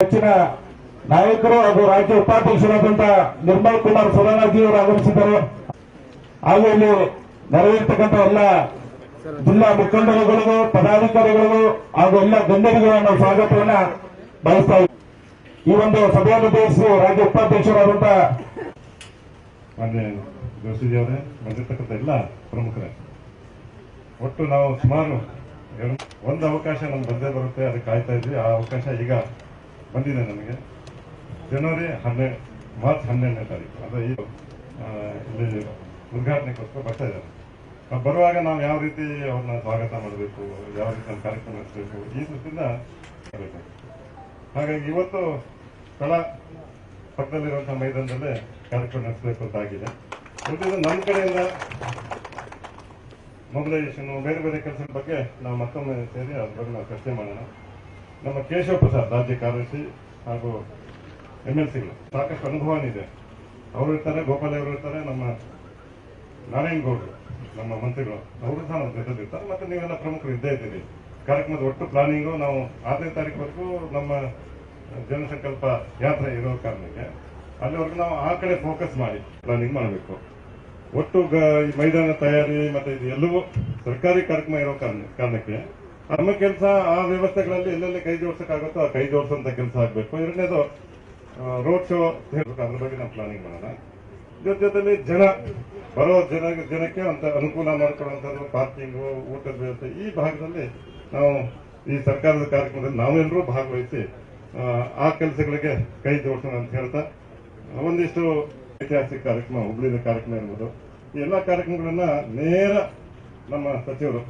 ಹೆಚ್ಚಿನ ನಾಯಕರು ಹಾಗೂ ರಾಜ್ಯ ಉಪಾಧ್ಯಕ್ಷರಾದಂತಹ ನಿರ್ಮಲ್ ಕುಮಾರ್ ಸೊಲನಾಜಿ ಅವರು ಆಗಮಿಸಿದ್ದಾರೆ. ಹಾಗೂ ಇಲ್ಲಿ ನೆರವೇರ್ತಕ್ಕಂಥ ಎಲ್ಲ ಜಿಲ್ಲಾ ಮುಖಂಡರುಗಳಿಗೂ ಪದಾಧಿಕಾರಿಗಳಿಗೂ ಹಾಗೂ ಎಲ್ಲ ಗಣ್ಯರಿಗೂ ನಾವು ಸ್ವಾಗತವನ್ನ ಬಯಸ್ತಾ ಇದ್ದೀವಿ. ಈ ಒಂದು ಸಭೆಯನ್ನು ಉದ್ದೇಶಿಸಿ ರಾಜ್ಯ ಉಪಾಧ್ಯಕ್ಷರಾದಂತಹ ಮಾನ್ಯ ಜೋಶಿಜಿಯವರೇ, ಬಂದಿರತಕ್ಕಂಥ ಎಲ್ಲ ಪ್ರಮುಖರೇ, ಒಟ್ಟು ನಾವು ಸುಮಾರು ಒಂದು ಅವಕಾಶ ನಮ್ಗೆ ಬಂದೇ ಬರುತ್ತೆ, ಅದಕ್ಕೆ ಕಾಯ್ತಾ ಇದ್ವಿ. ಆ ಅವಕಾಶ ಈಗ ಬಂದಿದೆ ನಮಗೆ. ಮಾರ್ಚ್ 12ನೇ ತಾರೀಕು ಅಂದರೆ ಇಲ್ಲಿ ಉದ್ಘಾಟನೆಗೋಸ್ಕರ ಬರ್ತಾ ಇದ್ದಾರೆ. ಬರುವಾಗ ನಾವು ಯಾವ ರೀತಿ ಅವ್ರನ್ನ ಸ್ವಾಗತ ಮಾಡಬೇಕು, ಯಾವ ರೀತಿ ಒಂದು ಕಾರ್ಯಕ್ರಮ ನಡೆಸಬೇಕು, ಈ ದೃಷ್ಟಿಯಿಂದ ಮಾಡಬೇಕು. ಹಾಗಾಗಿ ಇವತ್ತು ಸ್ಥಳ ಪಕ್ಕದಲ್ಲಿರುವಂತಹ ಮೈದಾನದಲ್ಲೇ ಕಾರ್ಯಕ್ರಮ ನಡೆಸಬೇಕು ಅಂತ ಆಗಿದೆ. ಉಳಿದಿದ್ದು ನಮ್ಮ ಕಡೆಯಿಂದ ಮೊಬಿಲೈಸೇಷನ್ ಬೇರೆ ಬೇರೆ ಕೆಲಸದ ಬಗ್ಗೆ ನಾವು ಮತ್ತೊಮ್ಮೆ ಸೇರಿ ಅದ್ರ ಬಗ್ಗೆ ನಾವು ಚರ್ಚೆ ಮಾಡೋಣ. ನಮ್ಮ ಕೇಶವ ಪ್ರಸಾದ್ ರಾಜ್ಯ ಕಾರ್ಯದರ್ಶಿ ಹಾಗೂ MLCಗಳು ಸಾಕಷ್ಟು ಅನುಭವನೂ ಇದೆ. ಅವರು ಇರ್ತಾರೆ, ಗೋಪಾಲ್ ಅವರು ಇರ್ತಾರೆ, ನಮ್ಮ ನಾರಾಯಣ್ ಗೌಡರು ನಮ್ಮ ಮಂತ್ರಿಗಳು ಅವರು ಸಹ ನಮ್ಮ ಜೊತೆಲಿರ್ತಾರೆ. ಮತ್ತೆ ನೀವೆಲ್ಲ ಪ್ರಮುಖರು ಇದ್ದೇ ಇದ್ದೀರಿ. ಕಾರ್ಯಕ್ರಮದ ಒಟ್ಟು ಪ್ಲಾನಿಂಗು ನಾವು 6ನೇ ತಾರೀಕುವರೆಗೂ ನಮ್ಮ ಜನಸಂಕಲ್ಪ ಯಾತ್ರೆ ಇರೋ ಕಾರಣಕ್ಕೆ ಅಲ್ಲಿವರೆಗೂ ನಾವು ಆ ಕಡೆ ಫೋಕಸ್ ಮಾಡಿ ಪ್ಲಾನಿಂಗ್ ಮಾಡಬೇಕು. ಒಟ್ಟು ಈ ಮೈದಾನ ತಯಾರಿ ಮತ್ತೆ ಇದು ಎಲ್ಲವೂ ಸರ್ಕಾರಿ ಕಾರ್ಯಕ್ರಮ ಇರೋ ಕಾರಣಕ್ಕೆ ನಮ್ಮ ಕೆಲಸ ಆ ವ್ಯವಸ್ಥೆಗಳಲ್ಲಿ ಎಲ್ಲೆಲ್ಲಿ ಕೈ ಜೋಡಿಸೋಕ್ಕಾಗುತ್ತೋ ಆ ಕೈ ಜೋಡಿಸುವಂತ ಕೆಲಸ ಆಗಬೇಕು. ಎರಡನೇದು ರೋಡ್ ಶೋ ಹೇಳ್ಬೇಕು, ಅದ್ರ ಬಗ್ಗೆ ನಾವು ಪ್ಲಾನಿಂಗ್ ಮಾಡೋಣ. ಜೊತೆಲಿ ಬರೋ ಜನಕ್ಕೆ ಅಂತ ಅನುಕೂಲ ಮಾಡಿಕೊಡುವಂಥದ್ದು, ಪಾರ್ಕಿಂಗು, ಊಟದ ವ್ಯವಸ್ಥೆ, ಈ ಭಾಗದಲ್ಲಿ ನಾವು ಈ ಸರ್ಕಾರದ ಕಾರ್ಯಕ್ರಮದಲ್ಲಿ ನಾವೆಲ್ಲರೂ ಭಾಗವಹಿಸಿ ಆ ಕೆಲಸಗಳಿಗೆ ಕೈ ಜೋಡಿಸೋಣ ಅಂತ ಹೇಳ್ತಾ, ಒಂದಿಷ್ಟು ಐತಿಹಾಸಿಕ ಕಾರ್ಯಕ್ರಮ, ಹುಬ್ಳಿದ ಕಾರ್ಯಕ್ರಮ ಇರ್ಬೋದು, ಈ ಎಲ್ಲ ಕಾರ್ಯಕ್ರಮಗಳನ್ನ ನೇರ ನಮ್ಮ ಸಚಿವರು